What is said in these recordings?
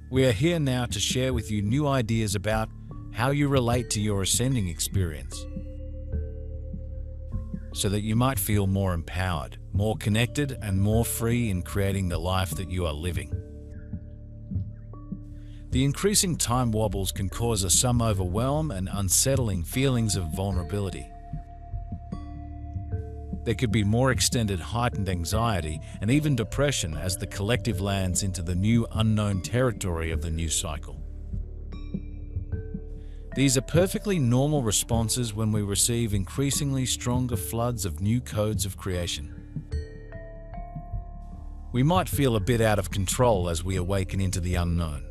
We are here now to share with you new ideas about how you relate to your ascending experience, so that you might feel more empowered, more connected, and more free in creating the life that you are living. The increasing time wobbles can cause us some overwhelm and unsettling feelings of vulnerability. There could be more extended heightened anxiety and even depression as the collective lands into the new unknown territory of the new cycle. These are perfectly normal responses when we receive increasingly stronger floods of new codes of creation. We might feel a bit out of control as we awaken into the unknown.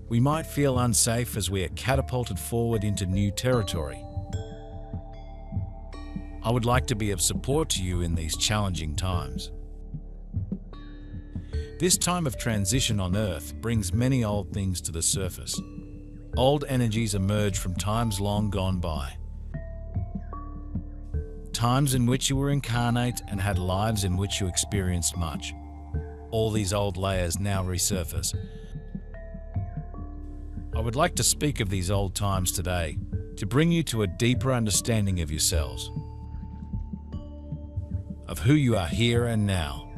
We might feel unsafe as we are catapulted forward into new territory. I would like to be of support to you in these challenging times. This time of transition on Earth brings many old things to the surface. Old energies emerge from times long gone by. Times in which you were incarnate and had lives in which you experienced much. All these old layers now resurface. I would like to speak of these old times today to bring you to a deeper understanding of yourselves, of who you are here and now.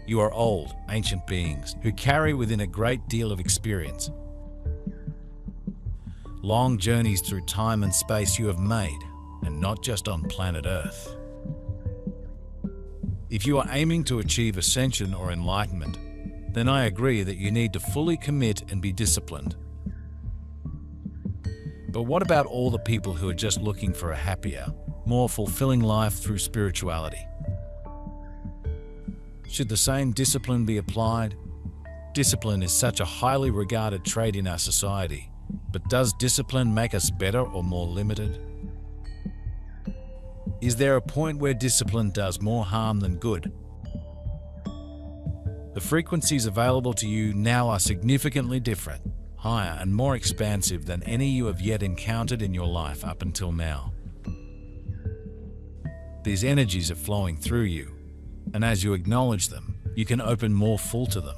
You are old, ancient beings who carry within a great deal of experience. Long journeys through time and space you have made, and not just on planet Earth. If you are aiming to achieve ascension or enlightenment, then I agree that you need to fully commit and be disciplined. But what about all the people who are just looking for a happier, more fulfilling life through spirituality? Should the same discipline be applied? Discipline is such a highly regarded trait in our society, but does discipline make us better or more limited? Is there a point where discipline does more harm than good? The frequencies available to you now are significantly different, higher and more expansive than any you have yet encountered in your life up until now. These energies are flowing through you, and as you acknowledge them, you can open more full to them,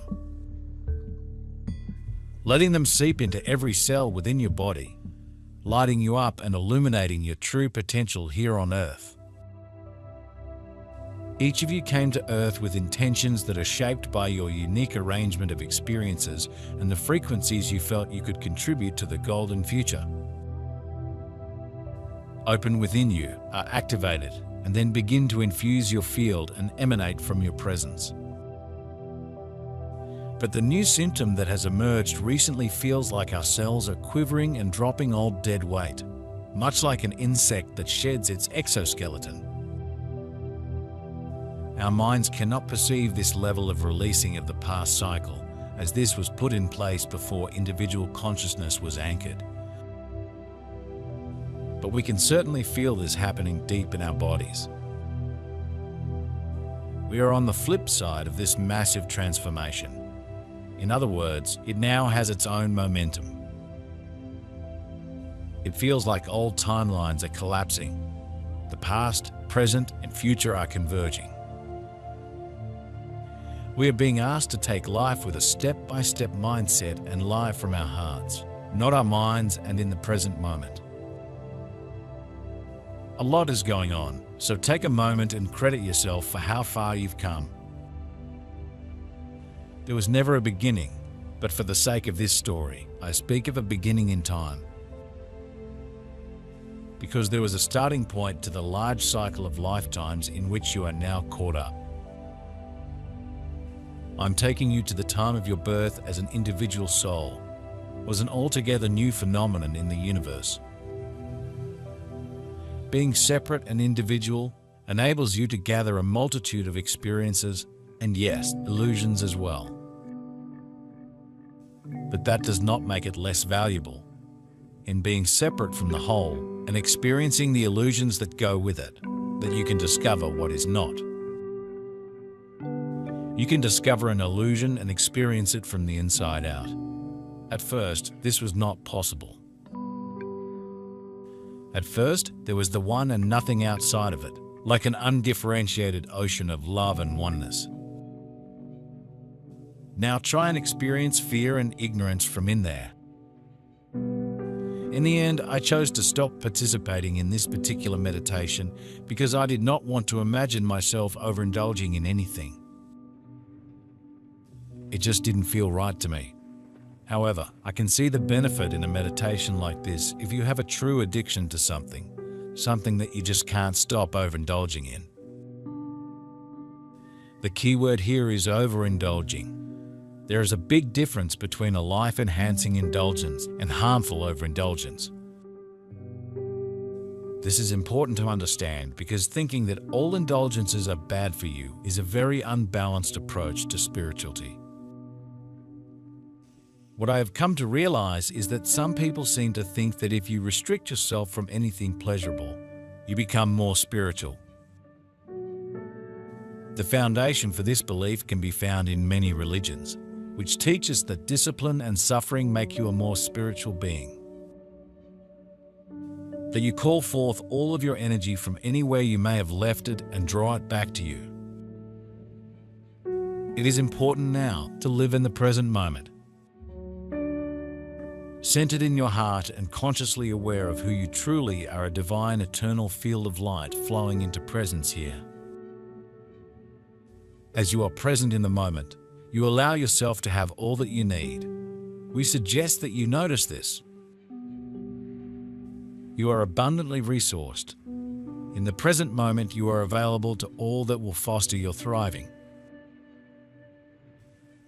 letting them seep into every cell within your body, lighting you up and illuminating your true potential here on Earth. Each of you came to Earth with intentions that are shaped by your unique arrangement of experiences and the frequencies you felt you could contribute to the golden future. Open within you, are activated, and then begin to infuse your field and emanate from your presence. But the new symptom that has emerged recently feels like our cells are quivering and dropping old dead weight, much like an insect that sheds its exoskeleton. Our minds cannot perceive this level of releasing of the past cycle, as this was put in place before individual consciousness was anchored. But we can certainly feel this happening deep in our bodies. We are on the flip side of this massive transformation. In other words, it now has its own momentum. It feels like old timelines are collapsing. The past, present, and future are converging. We are being asked to take life with a step-by-step mindset and live from our hearts, not our minds, and in the present moment. A lot is going on, so take a moment and credit yourself for how far you've come. There was never a beginning, but for the sake of this story, I speak of a beginning in time. Because there was a starting point to the large cycle of lifetimes in which you are now caught up. I'm taking you to the time of your birth as an individual soul, was an altogether new phenomenon in the universe. Being separate and individual enables you to gather a multitude of experiences and, yes, illusions as well. But that does not make it less valuable. In being separate from the whole and experiencing the illusions that go with it, that you can discover what is not. You can discover an illusion and experience it from the inside out. At first, this was not possible. At first, there was the one and nothing outside of it, like an undifferentiated ocean of love and oneness. Now try and experience fear and ignorance from in there. In the end, I chose to stop participating in this particular meditation because I did not want to imagine myself overindulging in anything. It just didn't feel right to me. However, I can see the benefit in a meditation like this if you have a true addiction to something that you just can't stop overindulging in. The key word here is overindulging. There is a big difference between a life-enhancing indulgence and harmful overindulgence. This is important to understand because thinking that all indulgences are bad for you is a very unbalanced approach to spirituality. What I have come to realize is that some people seem to think that if you restrict yourself from anything pleasurable, you become more spiritual. The foundation for this belief can be found in many religions, which teaches that discipline and suffering make you a more spiritual being. That you call forth all of your energy from anywhere you may have left it and draw it back to you. It is important now to live in the present moment, centered in your heart and consciously aware of who you truly are, a divine eternal field of light flowing into presence here. As you are present in the moment, you allow yourself to have all that you need. We suggest that you notice this. You are abundantly resourced. In the present moment, you are available to all that will foster your thriving.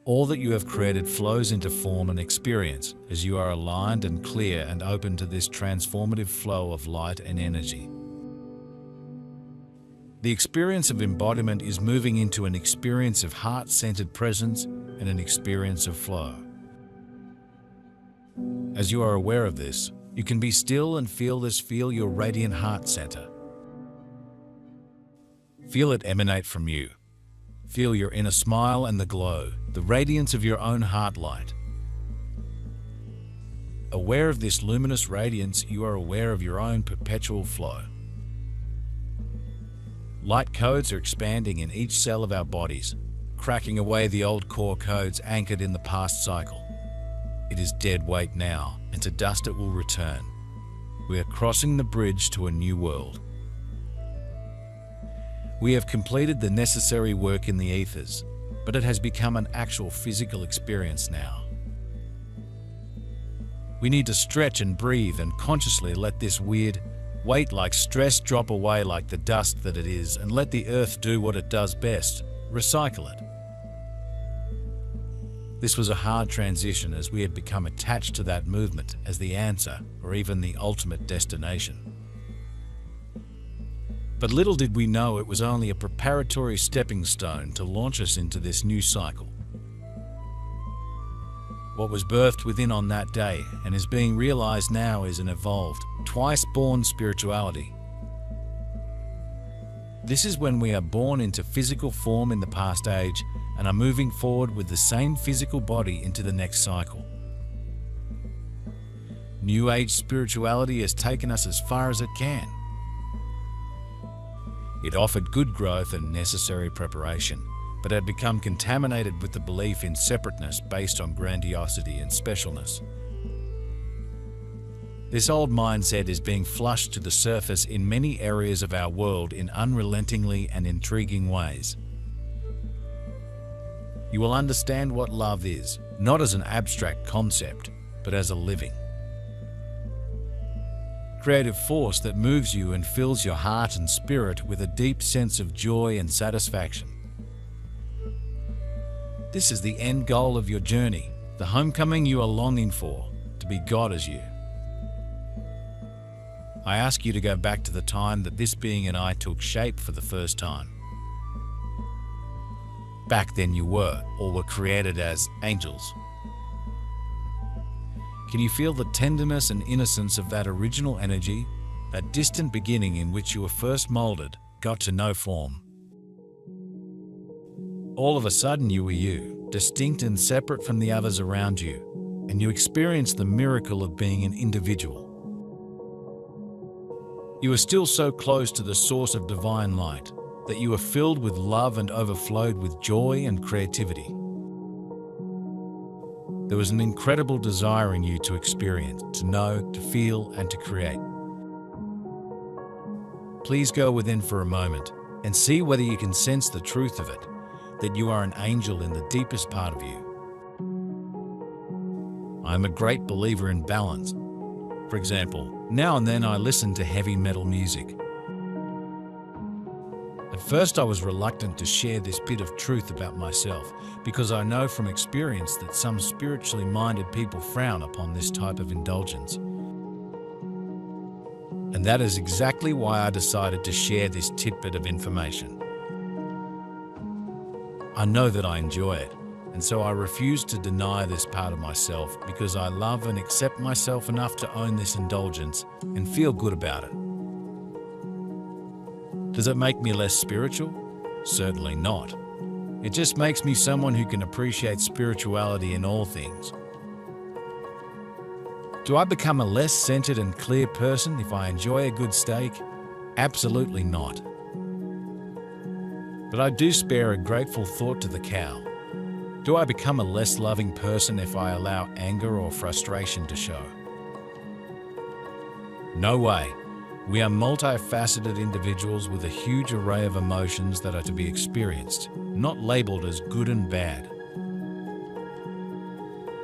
All that you have created flows into form and experience as you are aligned and clear and open to this transformative flow of light and energy. The experience of embodiment is moving into an experience of heart-centered presence and an experience of flow. As you are aware of this, you can be still and feel your radiant heart center. Feel it emanate from you. Feel your inner smile and the glow, the radiance of your own heart light. Aware of this luminous radiance, you are aware of your own perpetual flow. Light codes are expanding in each cell of our bodies, cracking away the old core codes anchored in the past cycle. It is dead weight now, and to dust it will return. We are crossing the bridge to a new world. We have completed the necessary work in the ethers, but it has become an actual physical experience now. We need to stretch and breathe and consciously let this weird, weight-like stress drop away like the dust that it is, and let the earth do what it does best, recycle it. This was a hard transition as we had become attached to that movement as the answer or even the ultimate destination. But little did we know it was only a preparatory stepping stone to launch us into this new cycle. What was birthed within on that day and is being realized now is an evolved, twice-born spirituality. This is when we are born into physical form in the past age and are moving forward with the same physical body into the next cycle. New Age spirituality has taken us as far as it can. It offered good growth and necessary preparation, but had become contaminated with the belief in separateness based on grandiosity and specialness. This old mindset is being flushed to the surface in many areas of our world in unrelentingly and intriguing ways. You will understand what love is, not as an abstract concept, but as a living, creative force that moves you and fills your heart and spirit with a deep sense of joy and satisfaction. This is the end goal of your journey, the homecoming you are longing for, to be God as you. I ask you to go back to the time that this being and I took shape for the first time. Back then you were, or were created as, angels. Can you feel the tenderness and innocence of that original energy, that distant beginning in which you were first molded, got to know form? All of a sudden you were you, distinct and separate from the others around you, and you experienced the miracle of being an individual. You were still so close to the source of divine light that you were filled with love and overflowed with joy and creativity. There was an incredible desire in you to experience, to know, to feel, and to create. Please go within for a moment and see whether you can sense the truth of it, that you are an angel in the deepest part of you. I am a great believer in balance. For example, now and then I listen to heavy metal music. At first I was reluctant to share this bit of truth about myself because I know from experience that some spiritually minded people frown upon this type of indulgence. And that is exactly why I decided to share this tidbit of information. I know that I enjoy it, and so I refuse to deny this part of myself because I love and accept myself enough to own this indulgence and feel good about it. Does it make me less spiritual? Certainly not. It just makes me someone who can appreciate spirituality in all things. Do I become a less centered and clear person if I enjoy a good steak? Absolutely not. But I do spare a grateful thought to the cow. Do I become a less loving person if I allow anger or frustration to show? No way. We are multifaceted individuals with a huge array of emotions that are to be experienced, not labeled as good and bad.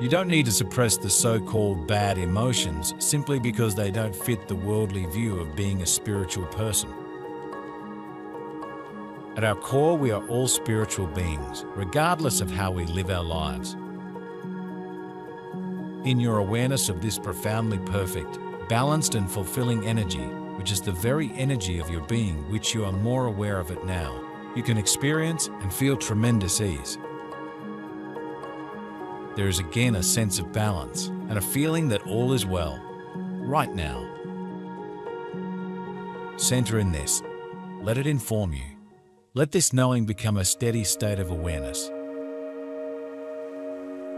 You don't need to suppress the so-called bad emotions simply because they don't fit the worldly view of being a spiritual person. At our core, we are all spiritual beings, regardless of how we live our lives. In your awareness of this profoundly perfect, balanced and fulfilling energy, which is the very energy of your being, which you are more aware of it now, you can experience and feel tremendous ease. There is again a sense of balance and a feeling that all is well, right now. Center in this. Let it inform you. Let this knowing become a steady state of awareness.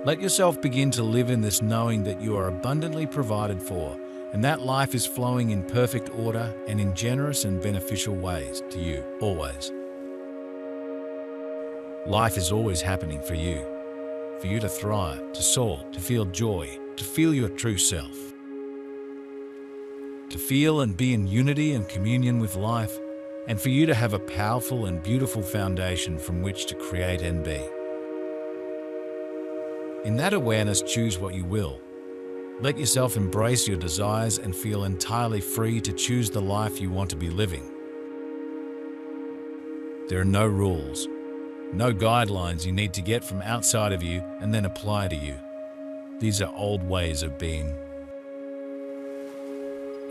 Let yourself begin to live in this knowing that you are abundantly provided for and that life is flowing in perfect order and in generous and beneficial ways to you, always. Life is always happening for you to thrive, to soar, to feel joy, to feel your true self. To feel and be in unity and communion with life, and for you to have a powerful and beautiful foundation from which to create and be. In that awareness, choose what you will. Let yourself embrace your desires and feel entirely free to choose the life you want to be living. There are no rules, no guidelines you need to get from outside of you and then apply to you. These are old ways of being.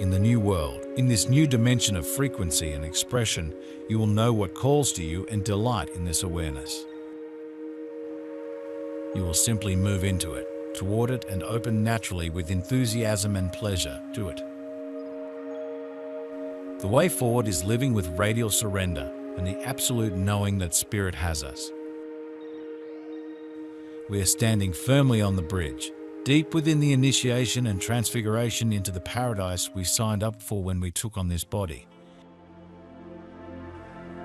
In the new world, in this new dimension of frequency and expression, you will know what calls to you and delight in this awareness. You will simply move into it, toward it, and open naturally with enthusiasm and pleasure to it. The way forward is living with radial surrender and the absolute knowing that Spirit has us. We are standing firmly on the bridge, deep within the initiation and transfiguration into the paradise we signed up for when we took on this body.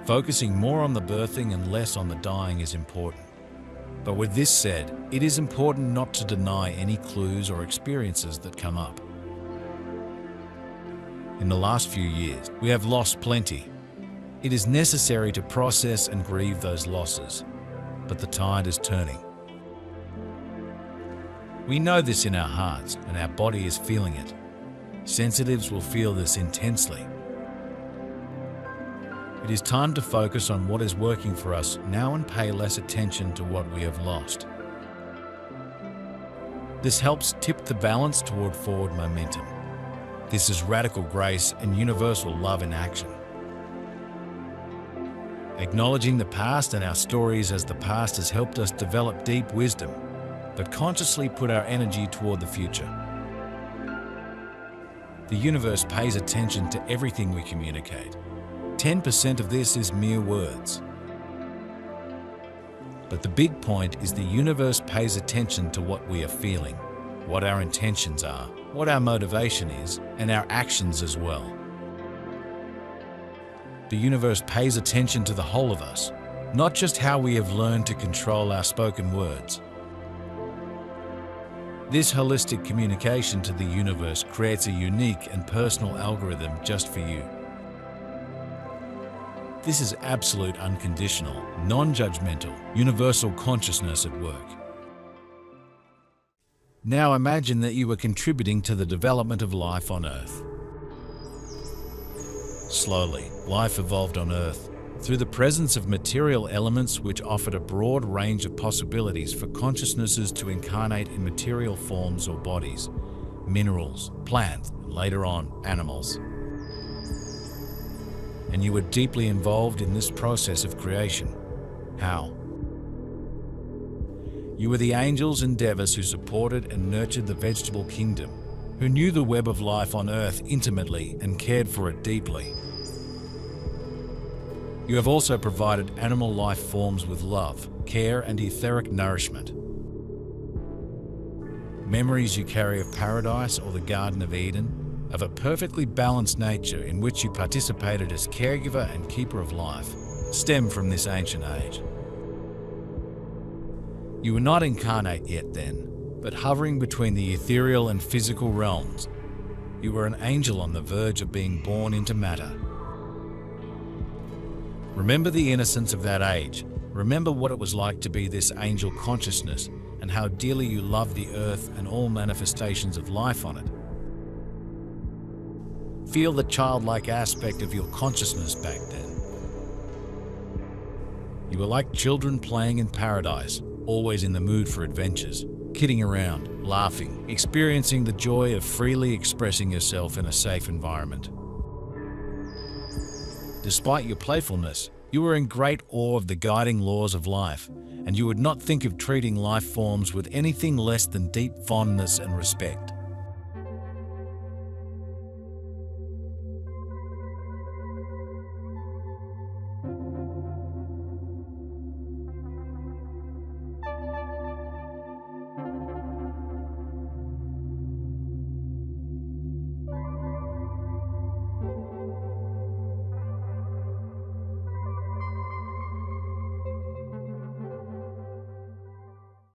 Focusing more on the birthing and less on the dying is important. But with this said, it is important not to deny any clues or experiences that come up. In the last few years, we have lost plenty. It is necessary to process and grieve those losses, but the tide is turning. We know this in our hearts, and our body is feeling it. Sensitives will feel this intensely. It is time to focus on what is working for us now and pay less attention to what we have lost. This helps tip the balance toward forward momentum. This is radical grace and universal love in action. Acknowledging the past and our stories as the past has helped us develop deep wisdom, but consciously put our energy toward the future. The universe pays attention to everything we communicate. 10% of this is mere words. But the big point is the universe pays attention to what we are feeling, what our intentions are, what our motivation is, and our actions as well. The universe pays attention to the whole of us, not just how we have learned to control our spoken words. This holistic communication to the universe creates a unique and personal algorithm just for you. This is absolute unconditional, non-judgmental, universal consciousness at work. Now imagine that you are contributing to the development of life on Earth. Slowly, life evolved on Earth through the presence of material elements which offered a broad range of possibilities for consciousnesses to incarnate in material forms or bodies, minerals, plants, and later on, animals. And you were deeply involved in this process of creation. How? You were the angels and devas who supported and nurtured the vegetable kingdom, who knew the web of life on Earth intimately and cared for it deeply. You have also provided animal life forms with love, care, and etheric nourishment. Memories you carry of paradise or the Garden of Eden, of a perfectly balanced nature in which you participated as caregiver and keeper of life, stem from this ancient age. You were not incarnate yet then, but hovering between the ethereal and physical realms. You were an angel on the verge of being born into matter. Remember the innocence of that age. Remember what it was like to be this angel consciousness and how dearly you loved the earth and all manifestations of life on it. Feel the childlike aspect of your consciousness back then. You were like children playing in paradise, always in the mood for adventures, kidding around, laughing, experiencing the joy of freely expressing yourself in a safe environment. Despite your playfulness, you were in great awe of the guiding laws of life, and you would not think of treating life forms with anything less than deep fondness and respect.